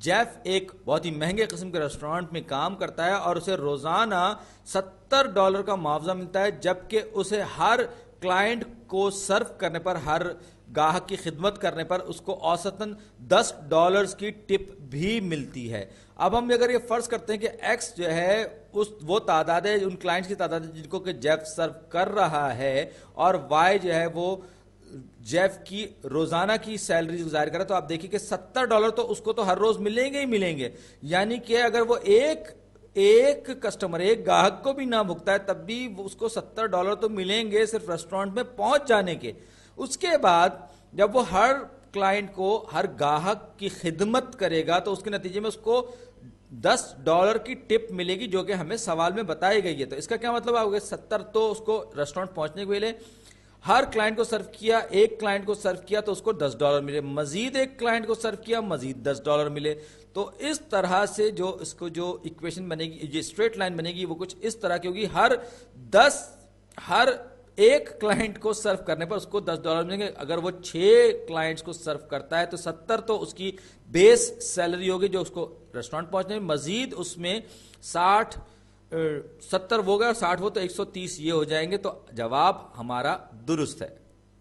Jeff ایک بہت ہی مہنگے قسم کے ریسٹورانٹ میں کام کرتا ہے اور اسے روزانہ $70 کا معاوضہ ملتا ہے، جبکہ اسے ہر کلائنٹ کو سرو کرنے پر، ہر گاہک کی خدمت کرنے پر اس کو اوسطاً $10 کی ٹپ بھی ملتی ہے۔ اب ہم اگر یہ فرض کرتے ہیں کہ ایکس جو ہے وہ تعداد ہے، ان کلائنٹس کی تعداد ہے جن کو کہ جیف سرو کر رہا ہے، اور وائی جو ہے وہ جیف کی روزانہ کی سیلری ظاہر کرے، تو آپ دیکھیں کہ $70 تو اس کو تو ہر روز ملیں گے ہی ملیں گے، یعنی کہ اگر وہ ایک کسٹمر، ایک گاہک کو بھی نہ بھگتا ہے تب بھی اس کو $70 تو ملیں گے صرف ریسٹورانٹ میں پہنچ جانے کے۔ اس کے بعد جب وہ ہر کلائنٹ کو، ہر گاہک کی خدمت کرے گا تو اس کے نتیجے میں اس کو $10 کی ٹپ ملے گی، جو کہ ہمیں سوال میں بتائی گئی ہے۔ تو اس کا کیا مطلب ہے؟ 70 تو اس کو ریسٹورانٹ پہنچنے کے ملے، ہر کلائنٹ کو سرو کیا، ایک کلائنٹ کو سرو کیا تو اس کو $10 ملے، مزید ایک کلائنٹ کو سرو کیا مزید $10 ملے۔ تو اس طرح سے جو اس کو جو ایکویشن بنے گی، یہ اسٹریٹ لائن بنے گی، وہ کچھ اس طرح کی ہوگی۔ ہر ایک کلائنٹ کو سرو کرنے پر اس کو $10 ملیں گے۔ اگر وہ 6 کلائنٹس کو سرو کرتا ہے تو 70 تو اس کی بیس سیلری ہوگی جو اس کو ریسٹورانٹ پہنچنے میں، مزید اس میں 70 وہ گئے اور 60 وہ، تو 130 یہ ہو جائیں گے۔ تو جواب ہمارا درست ہے۔